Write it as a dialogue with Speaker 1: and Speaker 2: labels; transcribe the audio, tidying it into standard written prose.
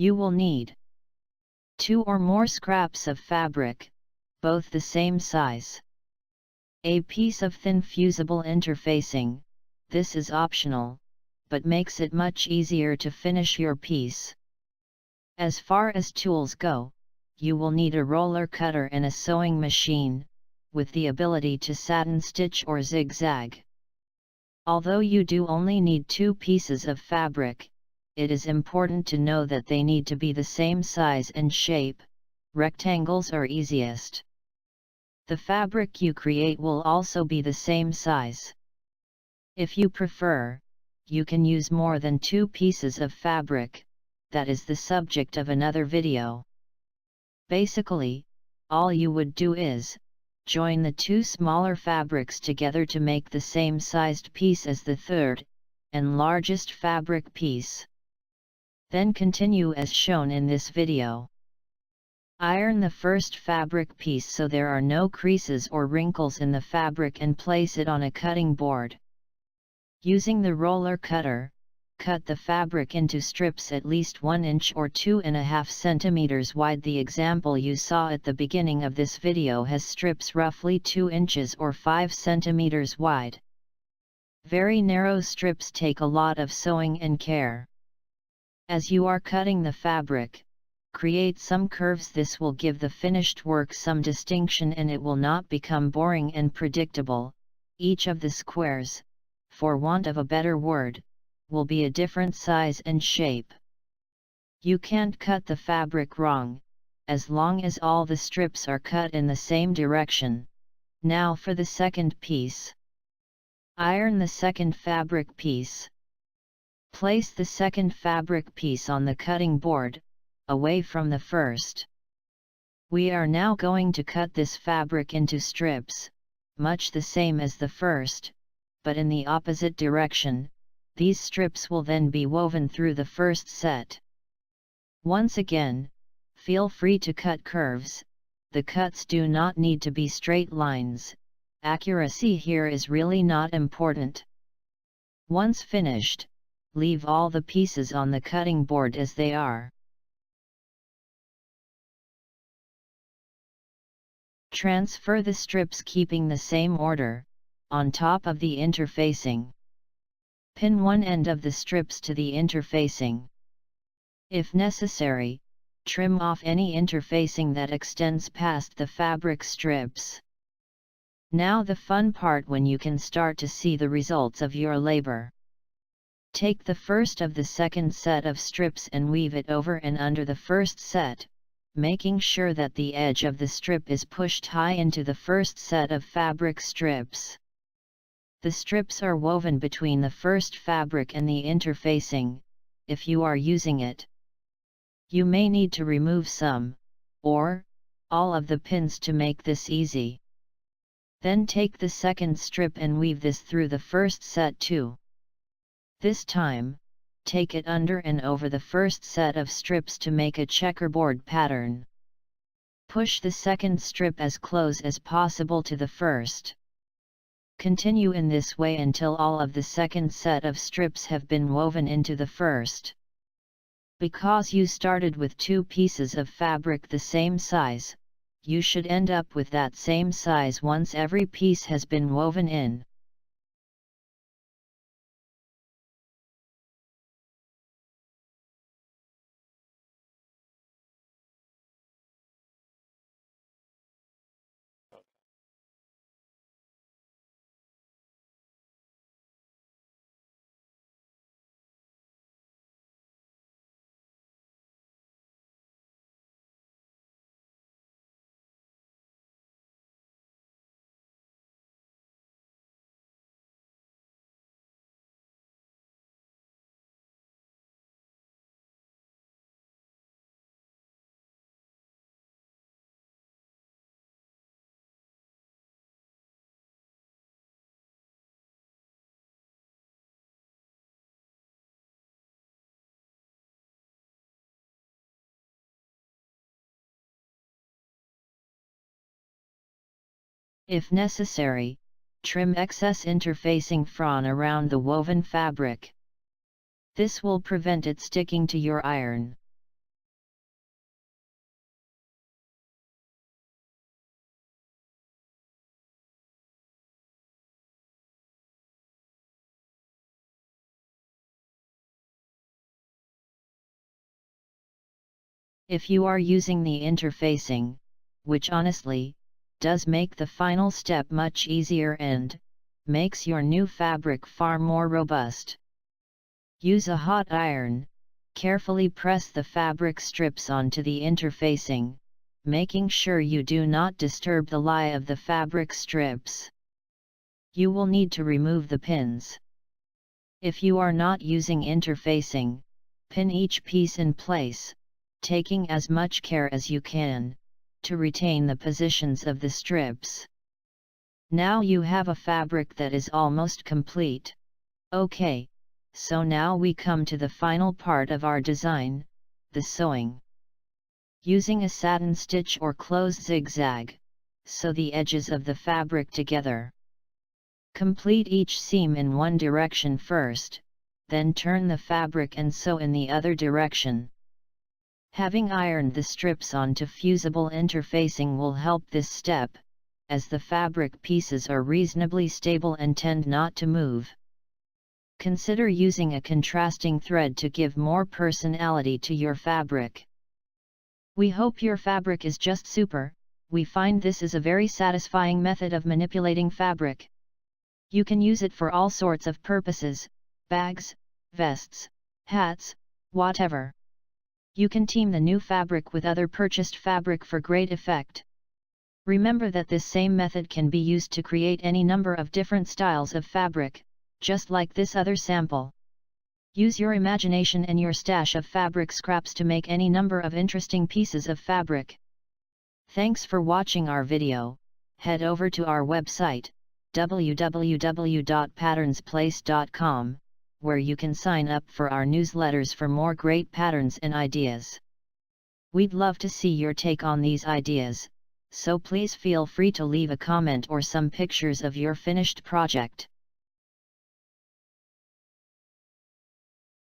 Speaker 1: You will need 2 or more scraps of fabric, both the same size. A piece of thin fusible interfacing, this is optional, but makes it much easier to finish your piece. As far as tools go, you will need a roller cutter and a sewing machine, with the ability to satin stitch or zigzag. Although you do only need 2 pieces of fabric, it is important to know that they need to be the same size and shape. Rectangles are easiest. The fabric you create will also be the same size. If you prefer, you can use more than 2 pieces of fabric, that is the subject of another video. Basically, all you would do is join the 2 smaller fabrics together to make the same sized piece as the third and largest fabric piece. Then continue as shown in this video. Iron the first fabric piece so there are no creases or wrinkles in the fabric and place it on a cutting board. Using the roller cutter, cut the fabric into strips at least 1 inch or 2.5 centimeters wide. The example you saw at the beginning of this video has strips roughly 2 inches or 5 centimeters wide. Very narrow strips take a lot of sewing and care. As you are cutting the fabric, create some curves. This will give the finished work some distinction and it will not become boring and predictable. Each of the squares, for want of a better word, will be a different size and shape. You can't cut the fabric wrong, as long as all the strips are cut in the same direction. Now for the second piece. Iron the second fabric piece. Place the second fabric piece on the cutting board, away from the first. We are now going to cut this fabric into strips, much the same as the first, but in the opposite direction. These strips will then be woven through the first set. Once again, feel free to cut curves. The cuts do not need to be straight lines. Accuracy here is really not important. Once finished, leave all the pieces on the cutting board as they are. Transfer the strips keeping the same order, on top of the interfacing. Pin one end of the strips to the interfacing. If necessary, trim off any interfacing that extends past the fabric strips. Now the fun part, when you can start to see the results of your labor. Take the first of the second set of strips and weave it over and under the first set, making sure that the edge of the strip is pushed high into the first set of fabric strips. The strips are woven between the first fabric and the interfacing, if you are using it. You may need to remove some, or all of the pins to make this easy. Then take the second strip and weave this through the first set too. This time, take it under and over the first set of strips to make a checkerboard pattern. Push the second strip as close as possible to the first. Continue in this way until all of the second set of strips have been woven into the first. Because you started with 2 pieces of fabric the same size, you should end up with that same size once every piece has been woven in. If necessary, trim excess interfacing front around the woven fabric. This will prevent it sticking to your iron. If you are using the interfacing, which honestly, does make the final step much easier and makes your new fabric far more robust. Use a hot iron, carefully press the fabric strips onto the interfacing, making sure you do not disturb the lie of the fabric strips. You will need to remove the pins. If you are not using interfacing, pin each piece in place, taking as much care as you can, to retain the positions of the strips. Now you have a fabric that is almost complete. Okay, so now we come to the final part of our design, the sewing. Using a satin stitch or close zigzag, sew the edges of the fabric together. Complete each seam in one direction first, then turn the fabric and sew in the other direction. Having ironed the strips onto fusible interfacing will help this step, as the fabric pieces are reasonably stable and tend not to move. Consider using a contrasting thread to give more personality to your fabric. We hope your fabric is just super. We find this is a very satisfying method of manipulating fabric. You can use it for all sorts of purposes, bags, vests, hats, whatever. You can team the new fabric with other purchased fabric for great effect. Remember that this same method can be used to create any number of different styles of fabric, just like this other sample. Use your imagination and your stash of fabric scraps to make any number of interesting pieces of fabric. Thanks for watching our video. Head over to our website, www.patternsplace.com, where you can sign up for our newsletters for more great patterns and ideas. We'd love to see your take on these ideas, so please feel free to leave a comment or some pictures of your finished project.